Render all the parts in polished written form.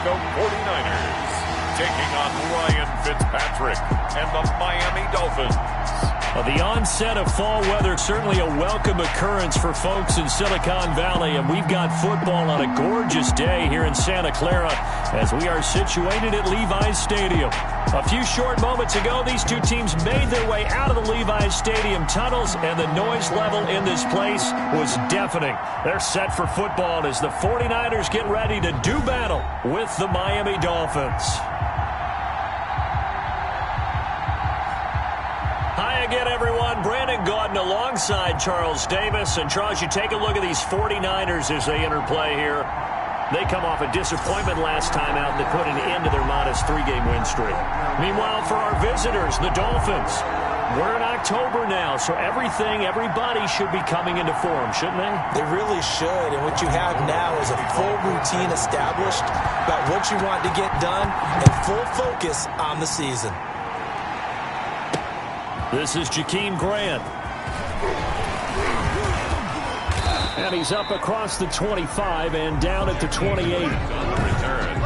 Francisco 49ers, taking on Ryan Fitzpatrick and the Miami Dolphins. The onset of fall weather, certainly a welcome occurrence for folks in Silicon Valley, and we've got football on a gorgeous day here in Santa Clara as we are situated at Levi's Stadium. A few short moments ago, these two teams made their way out of the Levi's Stadium tunnels, and the noise level in this place was deafening. They're set for football as the 49ers get ready to do battle with the Miami Dolphins. Hi again, everyone. Brandon Gaudin alongside Charles Davis. And, Charles, you take a look at these 49ers as they interplay here. They come off a disappointment last time out, and they put an end to their modest 3-game win streak. Meanwhile, for our visitors, the Dolphins, we're in October now, so everybody should be coming into form, shouldn't they? They really should, and what you have now is a full routine established about what you want to get done and full focus on the season. This is Jakeem Grant. And he's up across the 25 and down at the 28. On the return,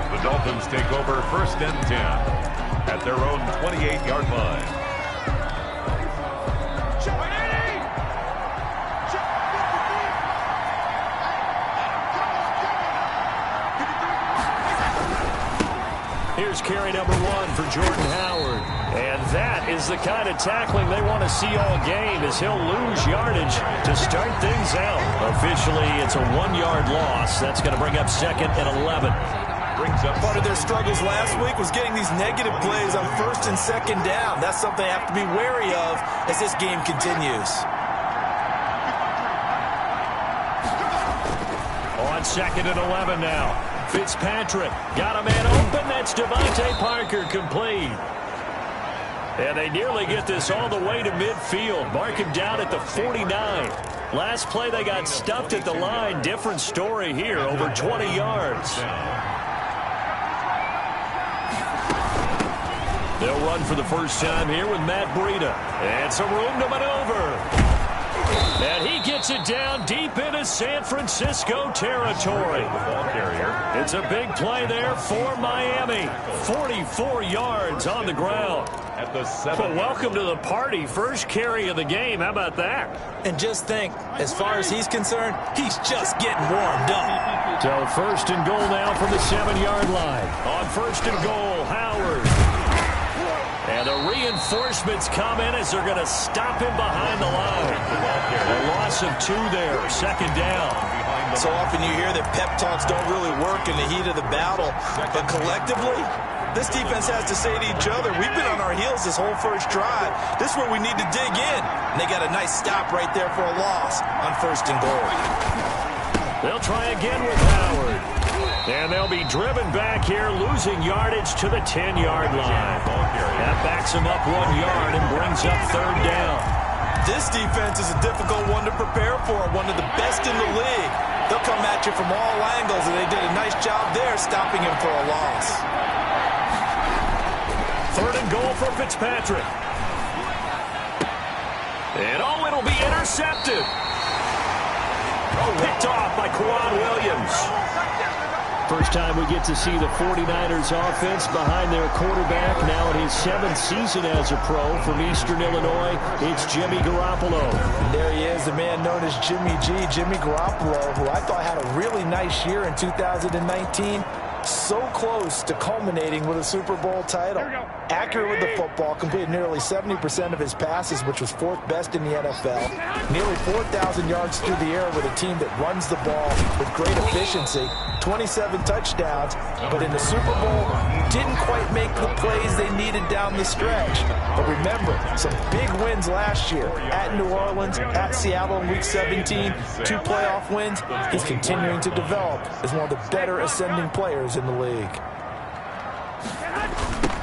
the Dolphins take over 1st and 10 at their own 28-yard line. Here's carry number 1 for Jordan Howard. And that is the kind of tackling they want to see all game, as he'll lose yardage to start things out. Officially, it's a 1-yard loss. That's going to bring up 2nd and 11. Part of their struggles last week was getting these negative plays on 1st and 2nd down. That's something they have to be wary of as this game continues. On 2nd and 11 now. Fitzpatrick got a man open. That's Devontae Parker complete. And they nearly get this all the way to midfield. Mark him down at the 49. Last play they got stuffed at the line. Different story here, over 20 yards. They'll run for the first time here with Matt Breida. And some room to maneuver. And he gets it down deep into San Francisco territory. It's a big play there for Miami. 44 yards on the ground. Well, welcome to the party. First carry of the game. How about that? And just think, as far as he's concerned, he's just getting warmed up. So 1st and goal now from the 7-yard line. On 1st and goal, Howard. And the reinforcements come in as they're going to stop him behind the line. A loss of 2 there, 2nd down. So often you hear that pep talks don't really work in the heat of the battle. But collectively, this defense has to say to each other, we've been on our heels this whole first drive. This is where we need to dig in. And they got a nice stop right there for a loss on 1st and goal. They'll try again with Howard. And they'll be driven back here, losing yardage to the 10-yard line. That backs them up 1 yard and brings up 3rd down. This defense is a difficult one to prepare for, one of the best in the league. They'll come at you from all angles, and they did a nice job there stopping him for a loss. 3rd and goal for Fitzpatrick. And it'll be intercepted. Picked off by Quan Williams. First time we get to see the 49ers offense behind their quarterback. Now in his 7th season as a pro from Eastern Illinois, it's Jimmy Garoppolo. And there he is, the man known as Jimmy G, Jimmy Garoppolo, who I thought had a really nice year in 2019. So close to culminating with a Super Bowl title. Accurate with the football, completed nearly 70% of his passes, which was 4th best in the NFL. Nearly 4,000 yards through the air with a team that runs the ball with great efficiency. 27 touchdowns, but in the Super Bowl, didn't quite make the plays they needed down the stretch. But remember, some big wins last year at New Orleans, at Seattle in Week 17, 2 playoff wins. He's continuing to develop as one of the better ascending players in the league.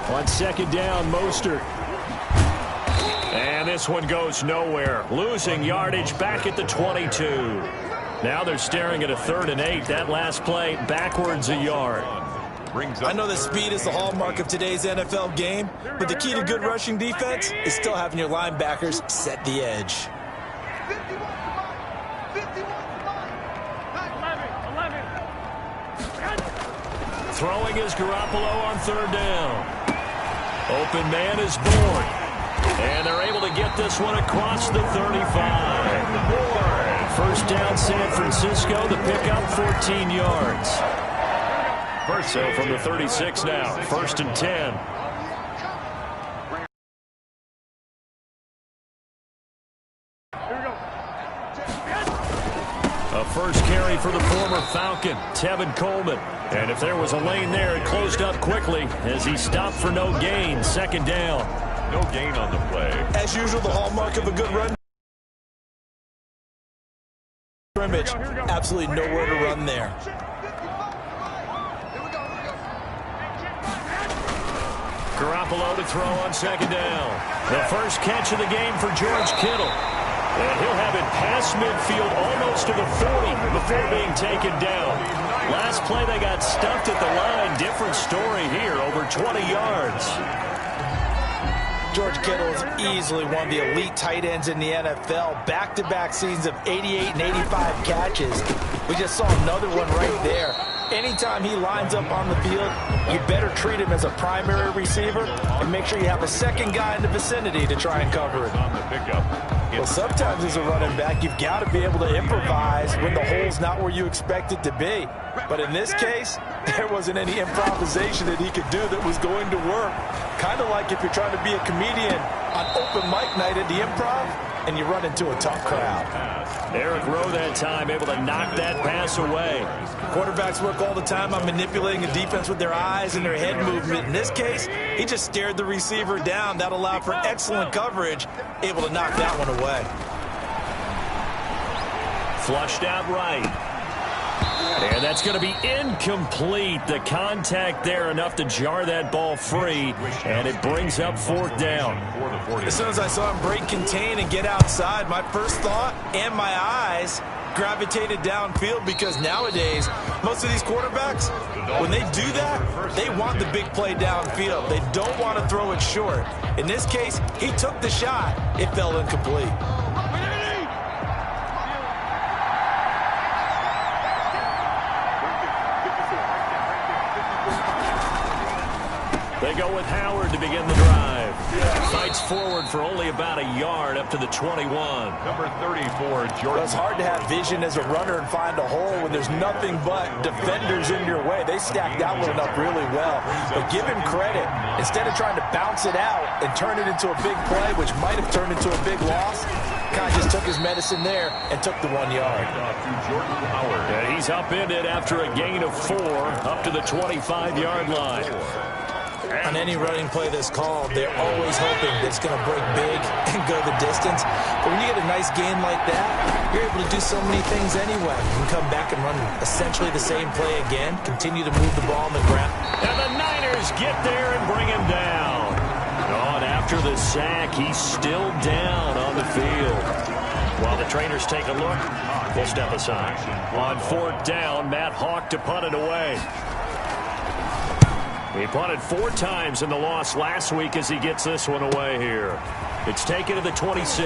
On 2nd down, Mostert. And this one goes nowhere. Losing yardage back at the 22. Now they're staring at a 3rd and 8. That last play, backwards a yard. I know that speed is the hallmark of today's NFL game, but the key to good rushing defense is still having your linebackers set the edge. Throwing is Garoppolo on third down. Open man is born. And they're able to get this one across the 35. First down, San Francisco. The pickup, 14 yards. So from the 36 now, 1st and 10. A first carry for the former Falcon, Tevin Coleman. And if there was a lane there, it closed up quickly as he stopped for no gain. 2nd down. No gain on the play. As usual, the hallmark of a good run. Scrimmage. Absolutely nowhere to run there. Garoppolo to throw on 2nd down. The first catch of the game for George Kittle. And he'll have it past midfield almost to the 40 before being taken down. Last play they got stuffed at the line. Different story here, over 20 yards. George Kittle is easily one of the elite tight ends in the NFL. Back-to-back seasons of 88 and 85 catches. We just saw another one right there. Anytime he lines up on the field, you better treat him as a primary receiver and make sure you have a second guy in the vicinity to try and cover it. On the pickup. Well, sometimes as a running back, you've got to be able to improvise when the hole's not where you expect it to be. But in this case, there wasn't any improvisation that he could do that was going to work. Kind of like if you're trying to be a comedian on open mic night at the Improv and you run into a tough crowd. Eric Rowe that time able to knock that pass away. Quarterbacks work all the time on manipulating a defense with their eyes and their head movement. In this case, he just stared the receiver down. That allowed for excellent coverage, able to knock that one away. Flushed out right. And that's going to be incomplete. The contact there enough to jar that ball free, and it brings up 4th down. As soon as I saw him break contain and get outside, my first thought and my eyes gravitated downfield, because nowadays, most of these quarterbacks, when they do that, they want the big play downfield. They don't want to throw it short. In this case, he took the shot. It fell incomplete. They go with Howard to begin the drive. Fights forward for only about a yard up to the 21. Number 34, Jordan. Well, it's hard to have vision as a runner and find a hole when there's nothing but defenders in your way. They stacked that one up really well. But give him credit. Instead of trying to bounce it out and turn it into a big play, which might have turned into a big loss, kind of just took his medicine there and took the 1 yard. And he's upended after a gain of 4 up to the 25-yard line. On any running play that's called, they're always hoping that it's going to break big and go the distance. But when you get a nice gain like that, you're able to do so many things anyway. You can come back and run essentially the same play again, continue to move the ball on the ground. And the Niners get there and bring him down. Oh, and after the sack, he's still down on the field. While the trainers take a look, we'll step aside. On 4th down, Matt Hawk to punt it away. He punted 4 times in the loss last week as he gets this one away here. It's taken to the 26.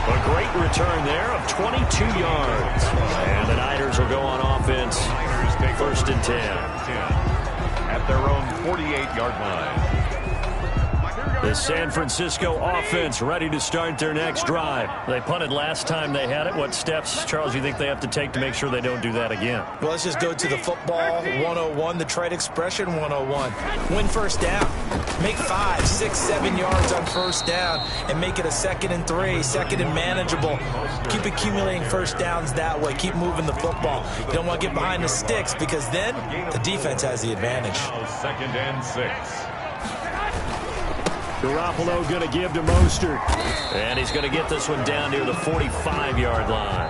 A great return there of 22 yards. And the Niners will go on offense. 1st and 10. At their own 48-yard line. The San Francisco offense ready to start their next drive. They punted last time they had it. What steps, Charles, do you think they have to take to make sure they don't do that again? Well, let's just go to the football 101, the trade expression 101. Win first down. Make 5, 6, 7 yards on first down and make it a 2nd and 3, 2nd and manageable. Keep accumulating first downs that way. Keep moving the football. You don't want to get behind the sticks, because then the defense has the advantage. 2nd and 6. Garoppolo going to give to Mostert. And he's going to get this one down near the 45-yard line.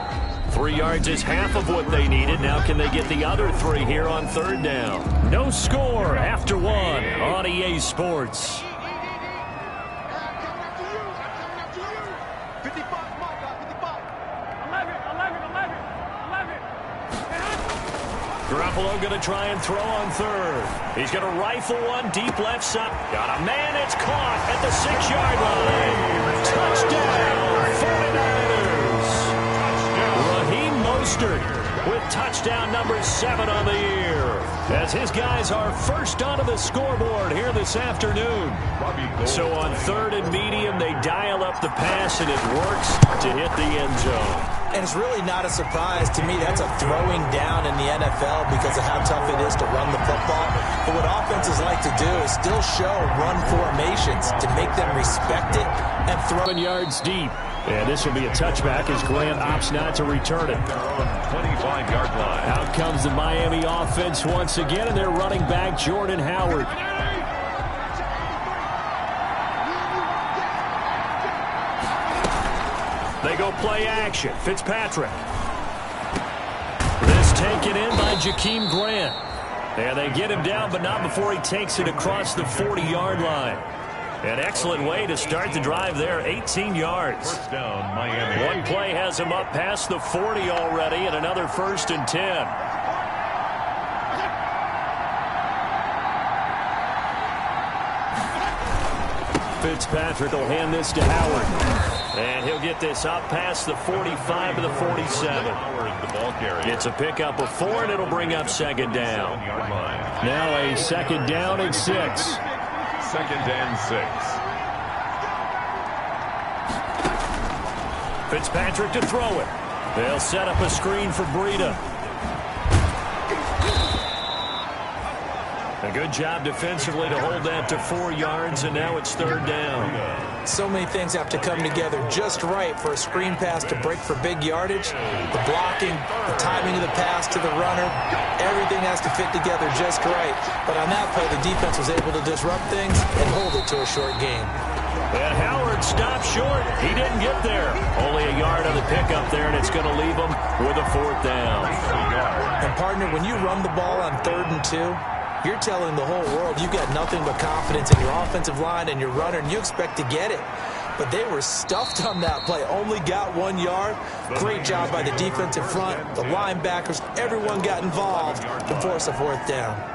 3 yards is half of what they needed. Now can they get the other 3 here on 3rd down? No score after 1 on EA Sports. Garoppolo going to try and throw on 3rd. He's going to rifle one deep left side. Got a man. It's caught at the 6-yard line. Touchdown, 49ers. Raheem Mostert with touchdown number 7 on the year, as his guys are first onto the scoreboard here this afternoon. So on 3rd and medium, they dial up the pass, and it works to hit the end zone. And it's really not a surprise to me. That's a throwing down in the NFL because of how tough it is to run the football. But what offenses like to do is still show run formations to make them respect it and throw. 7 yards deep. And this will be a touchback as Grant opts not to return it. 25-yard line. Out comes the Miami offense once again, and they're running back Jordan Howard. They go play action. Fitzpatrick. This taken in by Jakeem Grant. And they get him down, but not before he takes it across the 40-yard line. An excellent way to start the drive there, 18 yards. First down, Miami. One play has him up past the 40 already, and another 1st and 10. Fitzpatrick will hand this to Howard. And he'll get this up past the 45 to the 47. The ball carrier. It's a pickup of 4, and it'll bring up 2nd down. Now a 2nd down and 6. 2nd and 6. Fitzpatrick to throw it. They'll set up a screen for Breida. A good job defensively to hold that to 4 yards, and now it's 3rd down. So many things have to come together just right for a screen pass to break for big yardage. The blocking, the timing of the pass to the runner, everything has to fit together just right. But on that play, the defense was able to disrupt things and hold it to a short game. And Howard stopped short. He didn't get there. Only a yard on the pickup there, and it's going to leave him with a 4th down. And, partner, when you run the ball on 3rd and 2, you're telling the whole world you've got nothing but confidence in your offensive line and your runner, and you expect to get it. But they were stuffed on that play. Only got 1 yard. Great job by the defensive front, the linebackers. Everyone got involved to force a 4th down.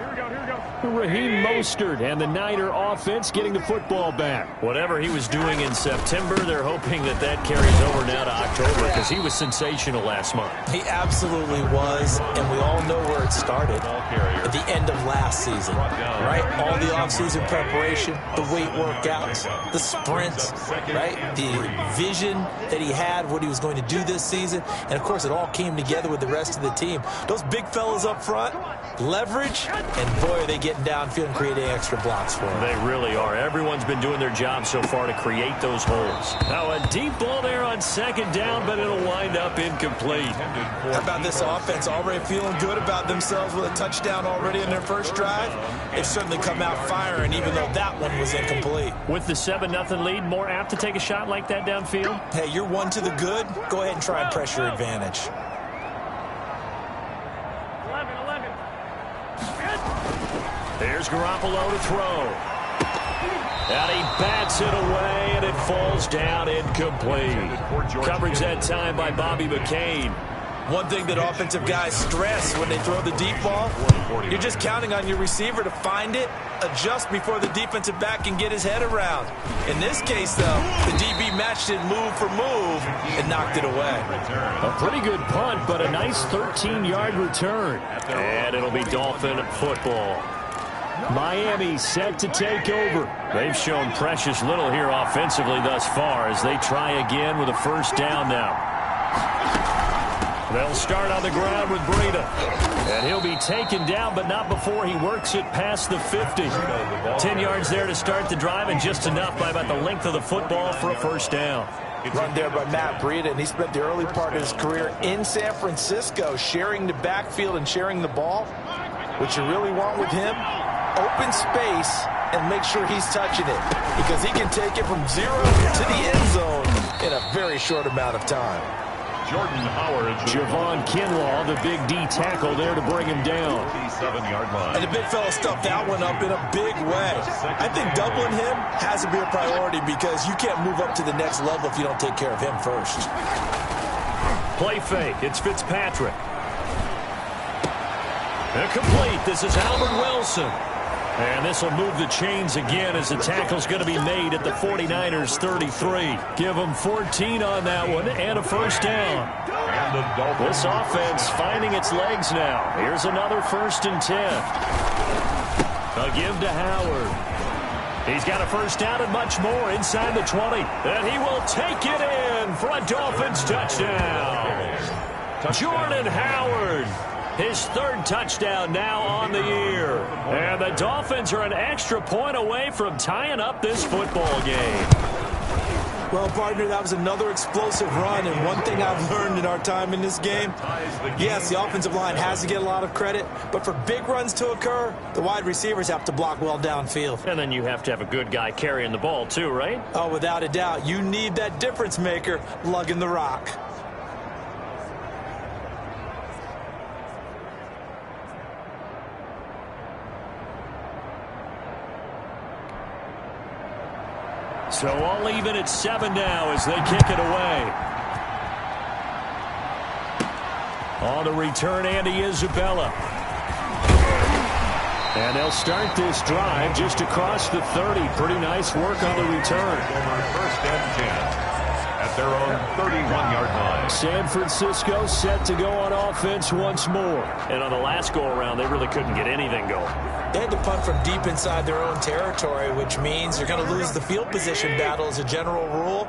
Raheem Mostert and the Niner offense getting the football back. Whatever he was doing in September, they're hoping that that carries over now to October because he was sensational last month. He absolutely was, and we all know where it started at the end of last season, right? All the offseason preparation, the weight workouts, the sprints, right? The vision that he had, what he was going to do this season, and, of course, it all came together with the rest of the team. Those big fellas up front, leverage, and, boy, are they getting downfield and creating extra blocks for him. They really are. Everyone's been doing their job so far to create those holes. Now a deep ball there on 2nd down, but it'll wind up incomplete. How about this offense already feeling good about themselves with a touchdown already in their first drive? They've certainly come out firing, even though that one was incomplete. With the 7-0 lead, more apt to take a shot like that downfield? Hey, you're 1 to the good. Go ahead and try and press your advantage. There's Garoppolo to throw. And he bats it away, and it falls down incomplete. Coverage that time by Bobby McCain. One thing that offensive guys stress when they throw the deep ball, you're just counting on your receiver to find it, adjust before the defensive back can get his head around. In this case, though, the DB matched it move for move and knocked it away. A pretty good punt, but a nice 13-yard return. And it'll be Dolphin football. Miami set to take over. They've shown precious little here offensively thus far as they try again with a 1st down now. They'll start on the ground with Breida. And he'll be taken down, but not before he works it past the 50. 10 yards there to start the drive, and just enough by about the length of the football for a 1st down. Run there by Matt Breida, and he spent the early part of his career in San Francisco sharing the backfield and sharing the ball. What you really want with him, open space and make sure he's touching it, because he can take it from 0 to the end zone in a very short amount of time. Jordan Howard. Javon Kinlaw, the big D tackle there to bring him down. 7-yard line. And the big fella stuffed that one up in a big way. I think doubling him has to be a priority, because you can't move up to the next level if you don't take care of him first. Play fake. It's Fitzpatrick. Complete. This is Albert Wilson. And this will move the chains again as the tackle's going to be made at the 49ers 33. Give them 14 on that one and a first down. This offense finding its legs now. Here's another 1st and 10. A give to Howard. He's got a first down and much more inside the 20. And he will take it in for a Dolphins touchdown. Jordan Howard. His 3rd touchdown now on the year. And the Dolphins are an extra point away from tying up this football game. Well, partner, that was another explosive run, and one thing I've learned in our time in this game, yes, the offensive line has to get a lot of credit, but for big runs to occur, the wide receivers have to block well downfield. And then you have to have a good guy carrying the ball too, right? Oh, without a doubt. You need that difference maker lugging the rock. So all even at 7 now as they kick it away. On the return, Andy Isabella. And they'll start this drive just across the 30. Pretty nice work on the return. 1st and 10 at their own 31-yard line. San Francisco set to go on offense once more. And on the last go-around, they really couldn't get anything going. They had to punt from deep inside their own territory, which means they're going to lose the field position battle as a general rule.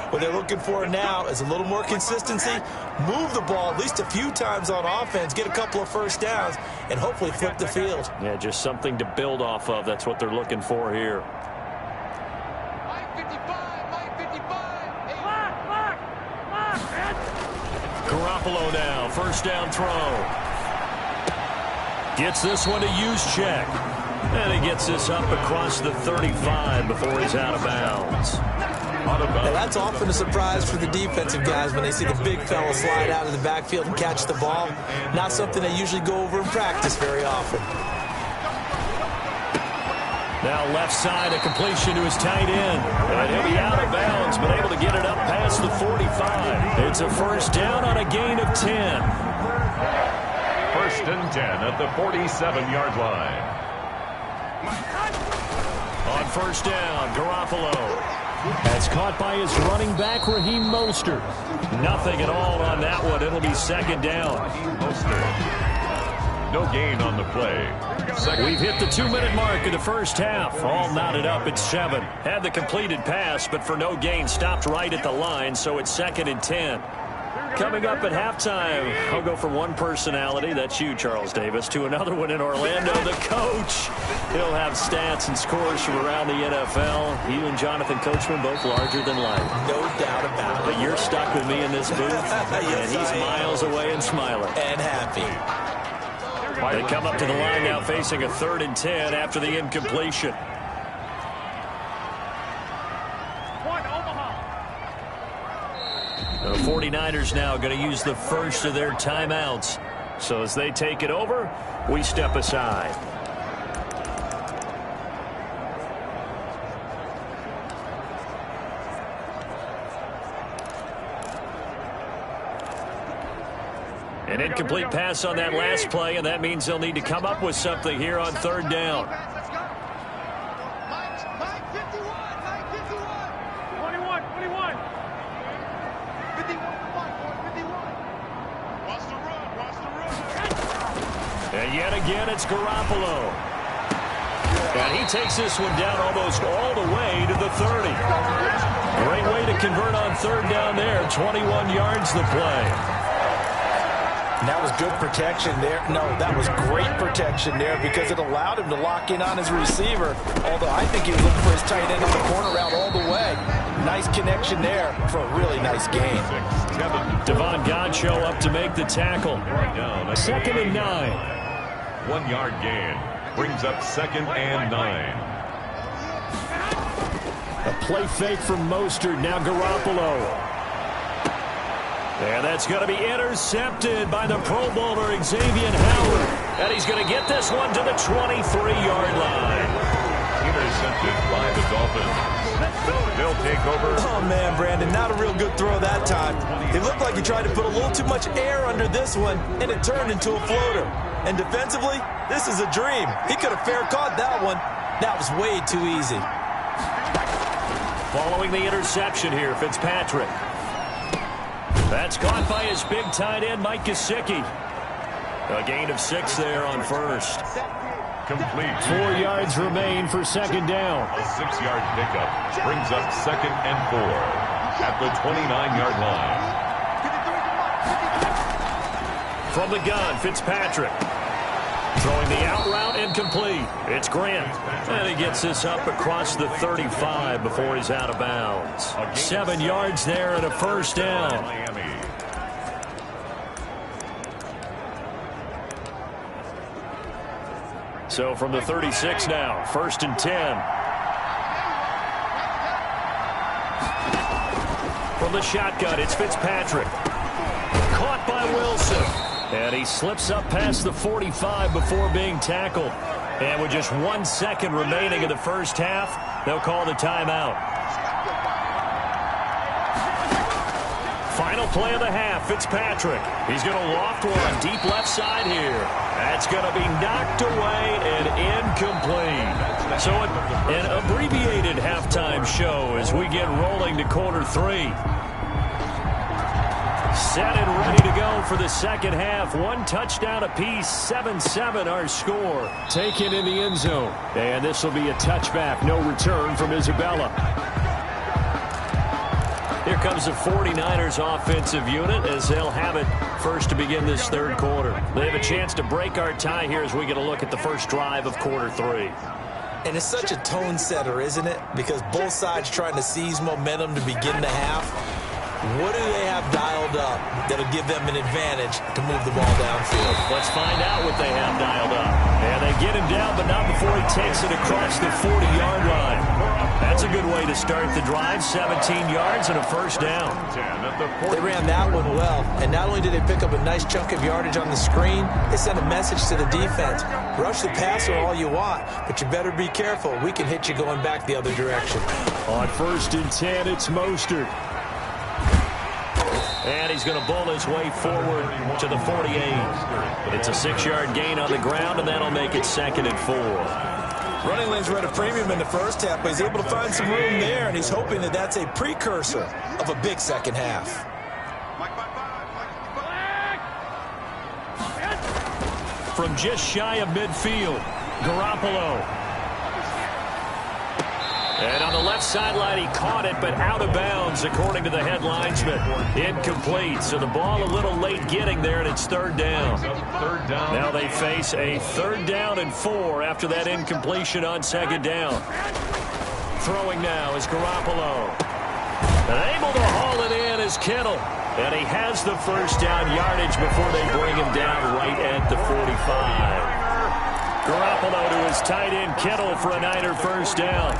What they're looking for now is a little more consistency, move the ball at least a few times on offense, get a couple of first downs, and hopefully flip the field. Yeah, just something to build off of. That's what they're looking for here. Garoppolo now, first down throw. Gets this one to Juszczyk. And he gets this up across the 35 before he's out of bounds. Now that's often a surprise for the defensive guys when they see the big fella slide out of the backfield and catch the ball. Not something they usually go over in practice very often. Now left side, a completion to his tight end. And he'll be out of bounds, but able to get it up past the 45. It's a first down on a gain of 10. 1st and 10 at the 47-yard line. On first down, Garoppolo. That's caught by his running back, Raheem Mostert. Nothing at all on that one. It'll be 2nd down. Mostert. No gain on the play. We've hit the 2-minute mark of the first half. All knotted up at 7. Had the completed pass, but for no gain, stopped right at the line, so it's 2nd and 10. Coming up at halftime, I'll go from one personality, that's you, Charles Davis, to another one in Orlando, the coach. He'll have stats and scores from around the NFL. You and Jonathan Coachman, both larger than life. No doubt about it. But you're stuck with me in this booth, yes, and he's miles away and smiling. And happy. They come up to the line now facing a 3rd and 10 after the incompletion. The 49ers now going to use the first of their timeouts. So as they take it over, we step aside. An incomplete pass on that last play, and that means they'll need to come up with something here on 3rd down. And yet again, it's Garoppolo. And he takes this one down almost all the way to the 30. Great way to convert on 3rd down there. 21 yards the play. And that was good protection there. No, that was great protection there because it allowed him to lock in on his receiver. Although I think he was looking for his tight end on the corner route all the way. Nice connection there for a really nice game. Devon Godchaux up to make the tackle. 2nd and 9. 1 yard gain. Brings up 2nd and 9. A play fake from Mostert. Now Garoppolo. And that's going to be intercepted by the Pro Bowler, Xavier Howard. And he's going to get this one to the 23-yard line. intercepted by the Dolphins. They'll take over. Oh, man, Brandon, not a real good throw that time. It looked like he tried to put a little too much air under this one, and it turned into a floater. And defensively, this is a dream. He could have fair caught that one. That was way too easy. Following the interception here, Fitzpatrick. That's caught by his big tight end, Mike Gesicki. A gain of 6 there on first. Complete. 4 yards remain for second down. A 6-yard pickup brings up 2nd and 4 at the 29-yard line. From the gun, Fitzpatrick. Throwing the out route incomplete. It's Grant. And he gets this up across the 35 before he's out of bounds. 7 yards there and a first down. Miami. So from the 36 now, 1st and 10. From the shotgun, it's Fitzpatrick. Caught by Wilson. And he slips up past the 45 before being tackled. And with just 1 second remaining in the first half, they'll call the timeout. Final play of the half, Fitzpatrick. He's going to loft one deep left side here. That's going to be knocked away and incomplete. So an abbreviated halftime show as we get rolling to quarter 3. Set and ready to go for the second half. 1 touchdown apiece, 7-7 our score. Taken in the end zone. And this will be a touchback. No return from Isabella. Here comes the 49ers offensive unit as they'll have it first to begin this third quarter. They have a chance to break our tie here as we get a look at the first drive of quarter 3. And it's such a tone setter, isn't it? Because both sides trying to seize momentum to begin the half. What do they have dialed up that'll give them an advantage to move the ball downfield? Let's find out what they have dialed up. And they get him down, but not before he takes it across the 40-yard line. That's a good way to start the drive. 17 yards and a first down. They ran that one well. And not only did they pick up a nice chunk of yardage on the screen, they sent a message to the defense. Rush the passer all you want, but you better be careful. We can hit you going back the other direction. On 1st and 10, it's Mostert. And he's going to bull his way forward to the 48. It's a 6-yard gain on the ground, and that'll make it 2nd and 4. Running lanes were at a premium in the first half, but he's able to find some room there, and he's hoping that that's a precursor of a big second half. From just shy of midfield, Garoppolo. And on the left sideline, he caught it, but out of bounds, according to the head linesman. Incomplete, so the ball a little late getting there, and it's 3rd down. Now they face a 3rd down and 4 after that incompletion on 2nd down. Throwing now is Garoppolo. And able to haul it in is Kittle. And he has the first down yardage before they bring him down right at the 45. Garoppolo to his tight end Kittle for a Niner first down.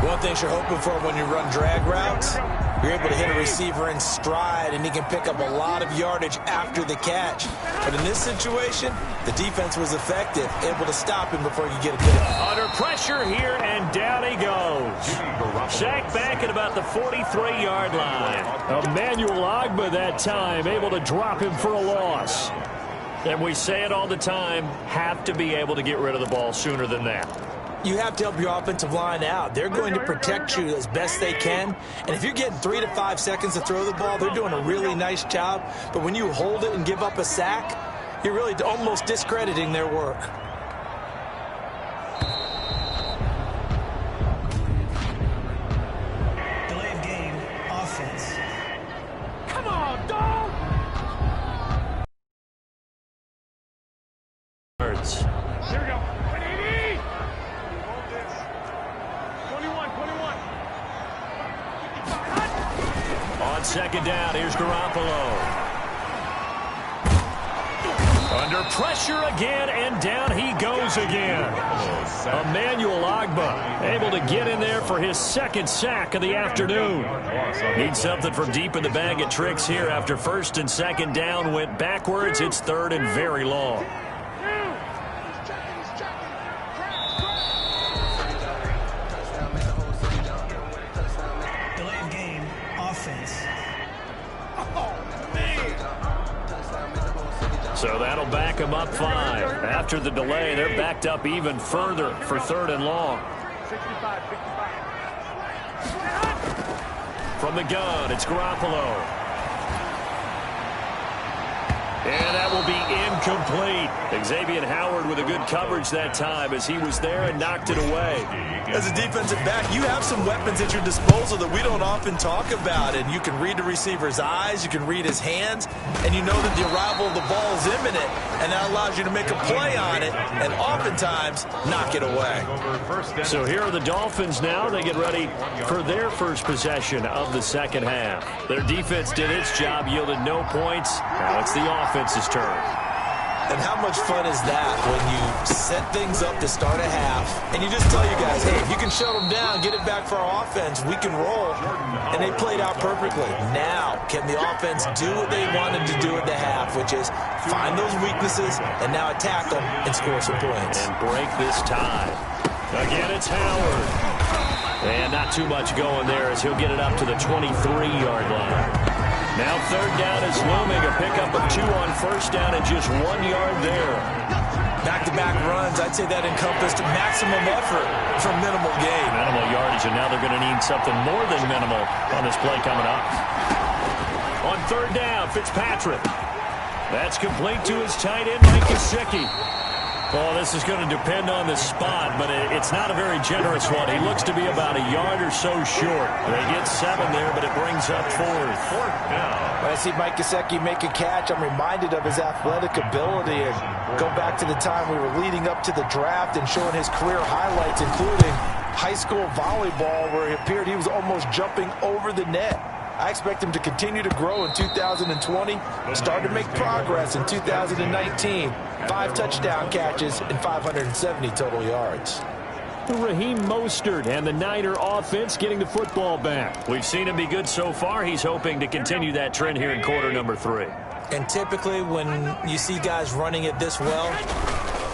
One thing you're hoping for when you run drag routes, you're able to hit a receiver in stride, and he can pick up a lot of yardage after the catch. But in this situation, the defense was effective, able to stop him before he get a bit. Under pressure here, and down he goes. Sacked back at about the 43-yard line. Emmanuel Ogbah that time, able to drop him for a loss. And we say it all the time, have to be able to get rid of the ball sooner than that. You have to help your offensive line out. They're going to protect you as best they can. And if you're getting 3 to 5 seconds to throw the ball, they're doing a really nice job. But when you hold it and give up a sack, you're really almost discrediting their work. Delayed game, offense. Come on, dog! Here we go. 21. On 2nd down, here's Garoppolo. Under pressure again, and down he goes again. Emmanuel Ogbah able to get in there for his 2nd sack of the afternoon. Needs something from deep in the bag of tricks here after 1st and 2nd down went backwards. It's 3rd and very long. So that'll back them up 5. After the delay, they're backed up even further for 3rd and long. 65. From the gun, it's Garoppolo. And that will be incomplete. Xavier Howard with a good coverage that time as he was there and knocked it away. As a defensive back, you have some weapons at your disposal that we don't often talk about. And you can read the receiver's eyes, you can read his hands, and you know that the arrival of the ball is imminent. And that allows you to make a play on it and oftentimes knock it away. So here are the Dolphins now. They get ready for their first possession of the second half. Their defense did its job, yielded no points. Now it's the offense's turn. And how much fun is that when you set things up to start a half and you just tell you guys, hey, if you can shut them down, get it back for our offense, we can roll. And they played out perfectly. Now, can the offense do what they wanted to do at the half, which is find those weaknesses and now attack them and score some points. And break this tie. Again, it's Howard. And not too much going there as he'll get it up to the 23-yard line. Now 3rd down is looming. A pickup of 2 on 1st down and just 1 yard there. Back-to-back runs, I'd say that encompassed maximum effort for minimal gain. Minimal yardage, and now they're going to need something more than minimal on this play coming up. On 3rd down, Fitzpatrick. That's complete to his tight end, Mike Gesicki. Oh, this is going to depend on the spot, but it's not a very generous one. He looks to be about a yard or so short. They get 7 there, but it brings up 4th. When I see Mike Gesicki make a catch, I'm reminded of his athletic ability. And go back to the time we were leading up to the draft and showing his career highlights, including high school volleyball, where it appeared he was almost jumping over the net. I expect him to continue to grow in 2020, start to make progress in 2019. 5 touchdown catches and 570 total yards. Raheem Mostert and the Niner offense getting the football back. We've seen him be good so far. He's hoping to continue that trend here in quarter number 3. And typically when you see guys running it this well,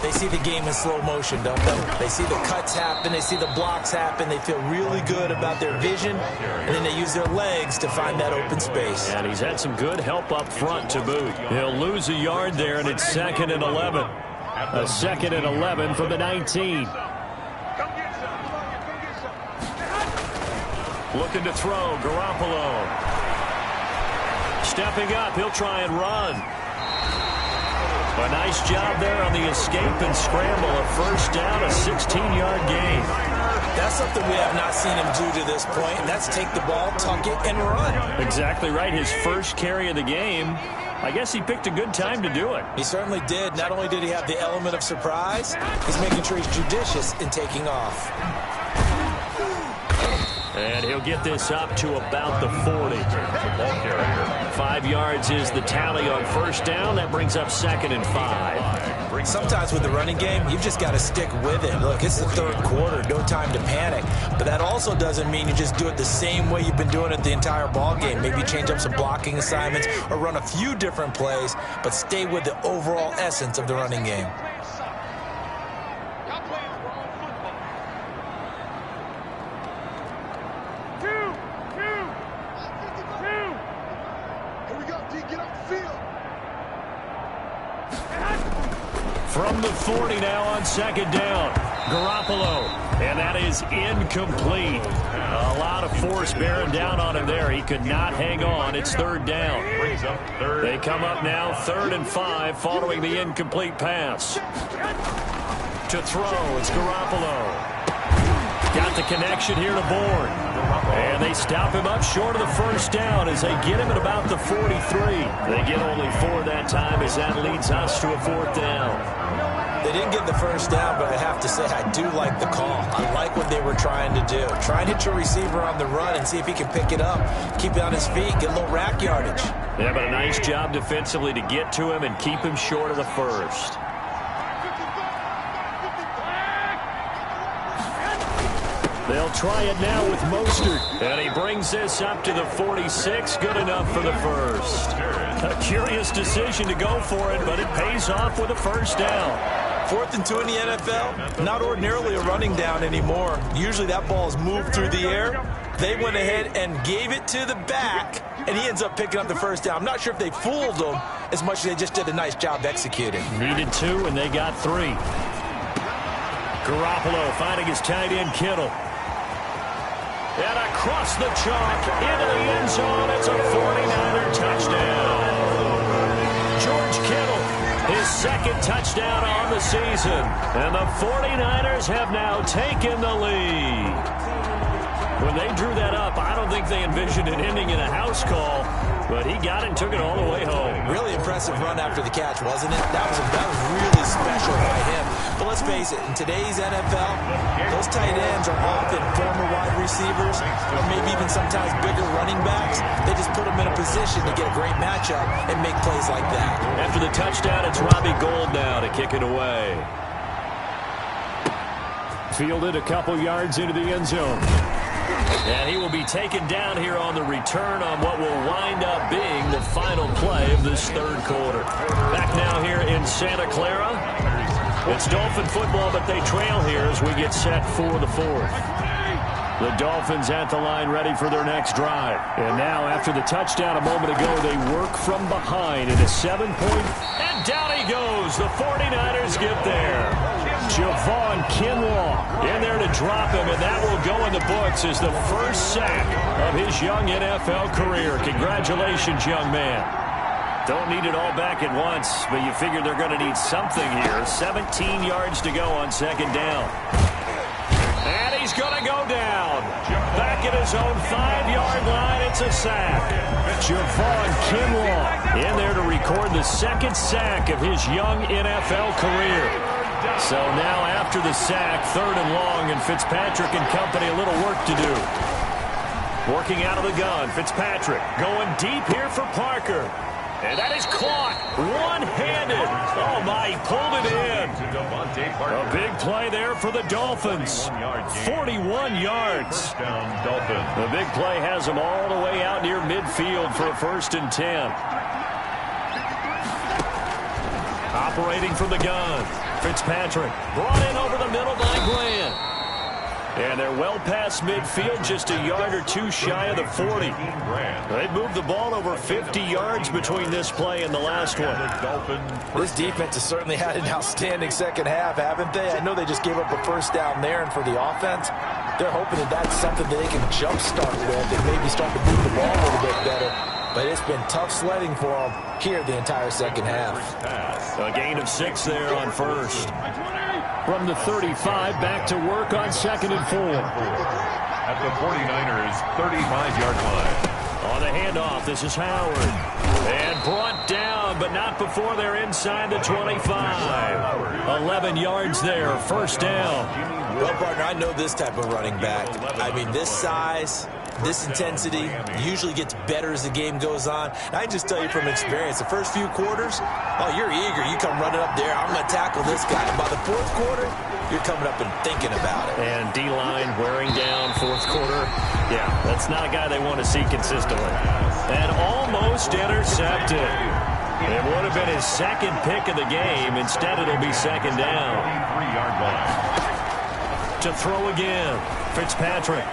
they see the game in slow motion, don't they? They see the cuts happen, they see the blocks happen, they feel really good about their vision, and then they use their legs to find that open space. And he's had some good help up front to boot. He'll lose a yard there, and it's 2nd and 11. A 2nd and 11 from the 19. Looking to throw, Garoppolo. Stepping up, he'll try and run. A nice job there on the escape and scramble. A 1st down, a 16-yard gain. That's something we have not seen him do to this point. That's take the ball, tuck it, and run. Exactly right. His first carry of the game. I guess he picked a good time to do it. He certainly did. Not only did he have the element of surprise, he's making sure he's judicious in taking off. And he'll get this up to about the 40. 5 yards is the tally on 1st down. That brings up 2nd and 5. Sometimes with the running game, you've just got to stick with it. Look, it's the 3rd quarter, no time to panic. But that also doesn't mean you just do it the same way you've been doing it the entire ball game. Maybe change up some blocking assignments or run a few different plays, but stay with the overall essence of the running game. From the 40 now on 2nd down. Garoppolo. And that is incomplete. A lot of force bearing down on him there. He could not hang on. It's 3rd down. They come up now 3rd and 5 following the incomplete pass. To throw, it's Garoppolo. Got the connection here to Bourne. And they stop him up short of the 1st down as they get him at about the 43. They get only 4 that time as that leads us to a 4th down. They didn't get the 1st down, but I have to say I do like the call. I like what they were trying to do. Try and hit your receiver on the run and see if he can pick it up, keep it on his feet, get a little rack yardage. Yeah, but a nice job defensively to get to him and keep him short of the 1st. They'll try it now with Mostert. And he brings this up to the 46. Good enough for the 1st. A curious decision to go for it, but it pays off with a 1st down. 4th and 2 in the NFL, not ordinarily a running down anymore. Usually that ball is moved through the air. They went ahead and gave it to the back and he ends up picking up the first down. I'm not sure if they fooled him as much as they just did a nice job executing. Needed 2, and they got 3. Garoppolo finding his tight end Kittle. And across the chalk, into the end zone, it's a 49er touchdown. George Kittle, his second touchdown on the season. And the 49ers have now taken the lead. When they drew that up, I don't think they envisioned it ending in a house call, but he got it and took it all the way home. Really impressive run after the catch, wasn't it? That was really special by him. But let's face it, in today's NFL, those tight ends are often former wide receivers, or maybe even sometimes bigger running backs. They just put them in a position to get a great matchup and make plays like that. After the touchdown, it's Robbie Gould now to kick it away. Fielded a couple yards into the end zone. And he will be taken down here on the return on what will wind up being the final play of this third quarter. Back now here in Santa Clara. It's Dolphin football, but they trail here as we get set for the fourth. The Dolphins at the line ready for their next drive. And now after the touchdown a moment ago, they work from behind in a 7-point. And down he goes. The 49ers get there. Javon Kinlaw in there to drop him, and that will go in the books as the first sack of his young NFL career. Congratulations, young man. Don't need it all back at once, but you figure they're going to need something here. 17 yards to go on second down. And he's going to go down. Back at his own 5-yard line, it's a sack. Javon Kinlaw in there to record the second sack of his young NFL career. So now after the sack, 3rd and long, and Fitzpatrick and company a little work to do. Working out of the gun, Fitzpatrick going deep here for Parker. And that is caught one-handed. Oh, my, he pulled it in. A big play there for the Dolphins. 41 yards. The big play has them all the way out near midfield for a 1st and 10. Operating from the gun. Fitzpatrick brought in over the middle by Grant. And they're well past midfield, just a yard or 2 shy of the 40. They moved the ball over 50 yards between this play and the last one. This defense has certainly had an outstanding second half, haven't they? I know they just gave up a first down there, and for the offense, they're hoping that that's something that they can jumpstart with and maybe start to move the ball a little bit better. But it's been tough sledding for them here the entire second half. A gain of 6 there on first. From the 35, back to work on 2nd and 4. At the 49ers' 35-yard line. On the handoff, this is Howard. And brought down, but not before they're inside the 25. 11 yards there, 1st down. Well, partner, I know this type of running back. I mean, this size, this intensity usually gets better as the game goes on. And I can just tell you from experience, the first few quarters, oh, you're eager. You come running up there, I'm going to tackle this guy. And by the 4th quarter, you're coming up and thinking about it. And D-line wearing down 4th quarter. Yeah, that's not a guy they want to see consistently. And almost intercepted. It would have been his 2nd pick of the game. Instead, it'll be 2nd down. 3-yard line. To throw again, Fitzpatrick.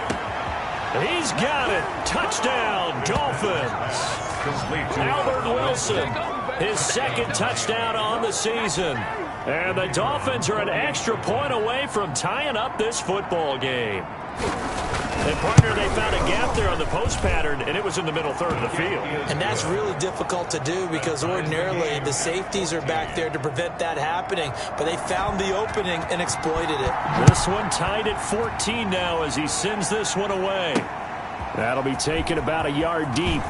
He's got it. Touchdown, Dolphins. Albert Wilson, his 2nd touchdown on the season. And the Dolphins are an extra point away from tying up this football game. And, partner, they found a gap there on the post pattern, and it was in the middle 3rd of the field. And that's really difficult to do because ordinarily the safeties are back there to prevent that happening. But they found the opening and exploited it. This one tied at 14 now as he sends this one away. That'll be taken about a yard deep.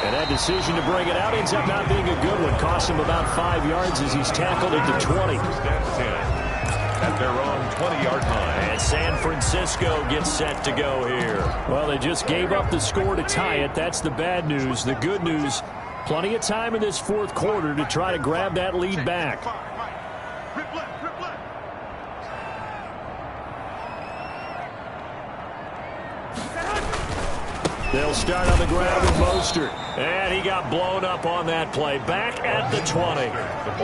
And that decision to bring it out ends up not being a good one. Cost him about 5 yards as he's tackled at the 20. At their own 20-yard line. And San Francisco gets set to go here. Well, they just gave up the score to tie it. That's the bad news. The good news, plenty of time in this 4th quarter to try to grab that lead back. They'll start on the ground with Mostert. And he got blown up on that play. Back at the 20.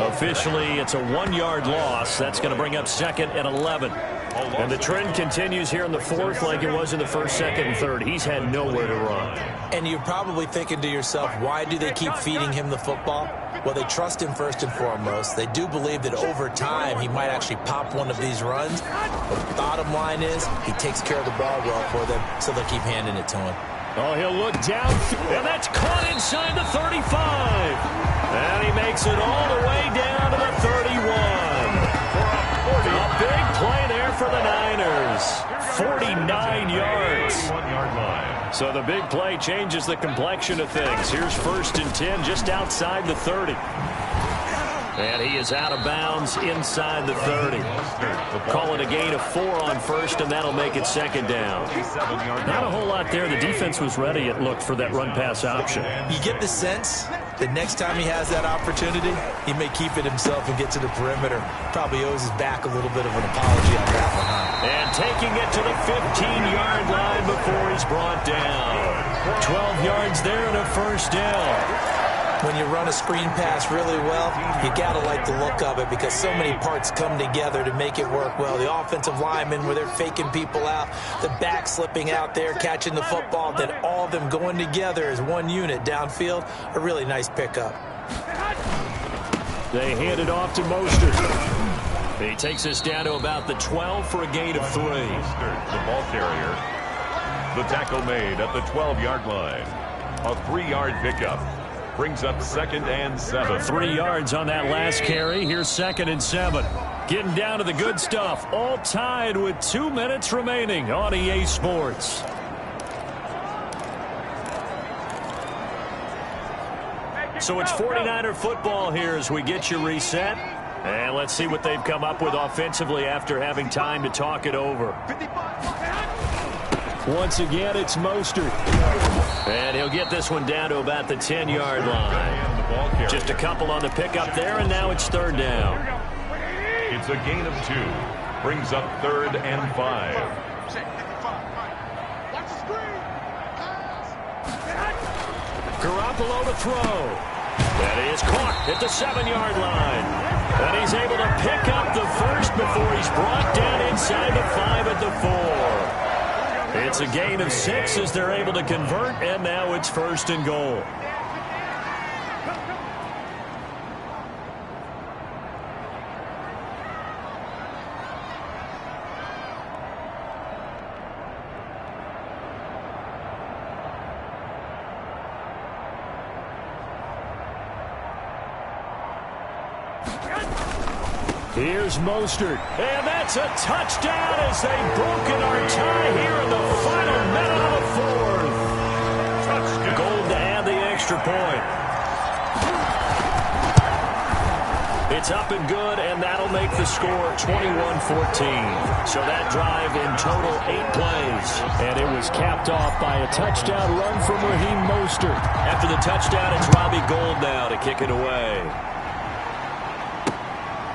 Officially, it's a 1-yard loss. That's going to bring up 2nd and 11. And the trend continues here in the 4th like it was in the 1st, 2nd, and 3rd. He's had nowhere to run. And you're probably thinking to yourself, why do they keep feeding him the football? Well, they trust him first and foremost. They do believe that over time he might actually pop one of these runs. But the bottom line is he takes care of the ball well for them, so they'll keep handing it to him. Oh, he'll look down, and that's caught inside the 35. And he makes it all the way down to the 31. A big play there for the Niners. 49 yards. So the big play changes the complexion of things. Here's 1st and 10 just outside the 30. And he is out of bounds inside the 30. Call it a gain of 4 on 1st, and that'll make it 2nd down. Not a whole lot there. The defense was ready, it looked, for that run-pass option. You get the sense that next time he has that opportunity, he may keep it himself and get to the perimeter. Probably owes his back a little bit of an apology on that one, huh? And taking it to the 15-yard line before he's brought down. 12 yards there and a 1st down. When you run a screen pass really well, you got to like the look of it because so many parts come together to make it work well. The offensive linemen, where they're faking people out, the back slipping out there, catching the football, then all of them going together as one unit downfield. A really nice pickup. They hand it off to Mostert. He takes us down to about the 12 for a gain of 3. The ball carrier. The tackle made at the 12-yard line. A 3-yard pickup. Brings up 2nd and 7. 3 yards on that last carry. Here's 2nd and 7. Getting down to the good stuff. All tied with 2 minutes remaining on EA Sports. So it's 49er football here as we get you reset. And let's see what they've come up with offensively after having time to talk it over. Once again, it's Mostert. And he'll get this one down to about the 10-yard line. Just a couple on the pickup there, and now it's 3rd down. It's a gain of 2. Brings up 3rd and 5. Garoppolo to throw. That is caught at the 7-yard line. And he's able to pick up the 1st before he's brought down inside the 5 at the 4. It's a gain of 6 as they're able to convert, and now it's 1st and goal. Here's Mostert, and that's a touchdown as they've broken our tie here in the final minute of the 4th. Touchdown. Gold to add the extra point. It's up and good, and that'll make the score 21-14. So that drive in total 8 plays. And it was capped off by a touchdown run from Raheem Mostert. After the touchdown, it's Robbie Gould now to kick it away.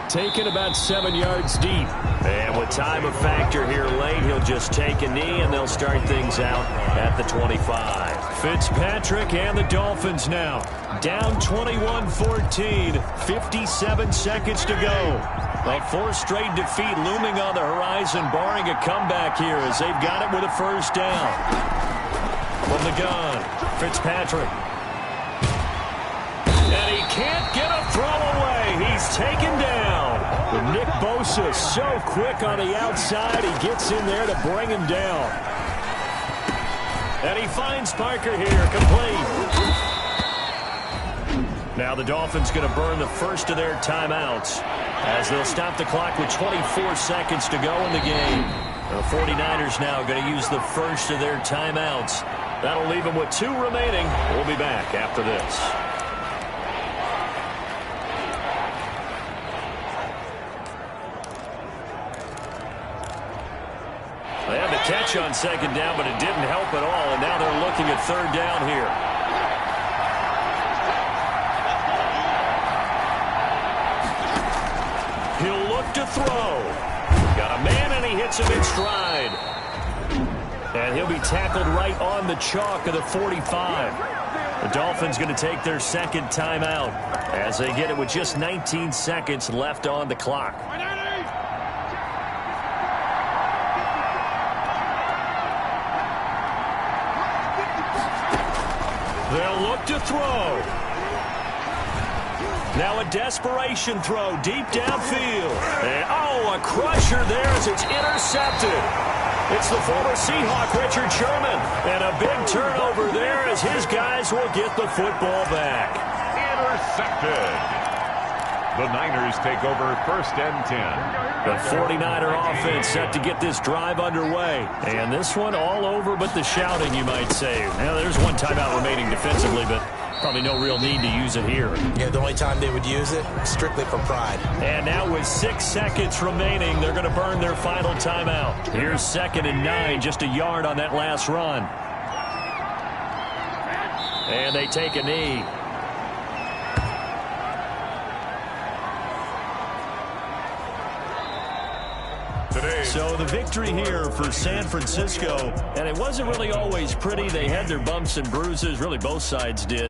Taken about 7 yards deep. And with time a factor here late, he'll just take a knee, and they'll start things out at the 25. Fitzpatrick and the Dolphins now. Down 21-14, 57 seconds to go. A 4th straight defeat looming on the horizon, barring a comeback here as they've got it with a 1st down. From the gun, Fitzpatrick. And he can't get a throw away. He's taken down. But Nick Bosa so quick on the outside, he gets in there to bring him down. And he finds Parker here, complete. Now the Dolphins going to burn the 1st of their timeouts as they'll stop the clock with 24 seconds to go in the game. The 49ers now going to use the 1st of their timeouts. That'll leave them with 2 remaining. We'll be back after this. They had the catch on 2nd down, but it didn't help at all, and now they're looking at 3rd down here. He'll look to throw. Got a man, and he hits him in stride. And he'll be tackled right on the chalk of the 45. The Dolphins going to take their second timeout as they get it with just 19 seconds left on the clock. They'll look to throw. Now a desperation throw deep downfield. And, a crusher there as it's intercepted. It's the former Seahawk, Richard Sherman. And a big turnover there as his guys will get the football back. Intercepted. The Niners take over 1st and 10. The 49er offense set to get this drive underway. And this one all over but the shouting, you might say. Now, there's one timeout remaining defensively, but probably no real need to use it here. Yeah, the only time they would use it, strictly for pride. And now with 6 seconds remaining, they're going to burn their final timeout. Here's 2nd and 9, just a yard on that last run. And they take a knee. So the victory here for San Francisco, and it wasn't really always pretty. They had their bumps and bruises, really both sides did.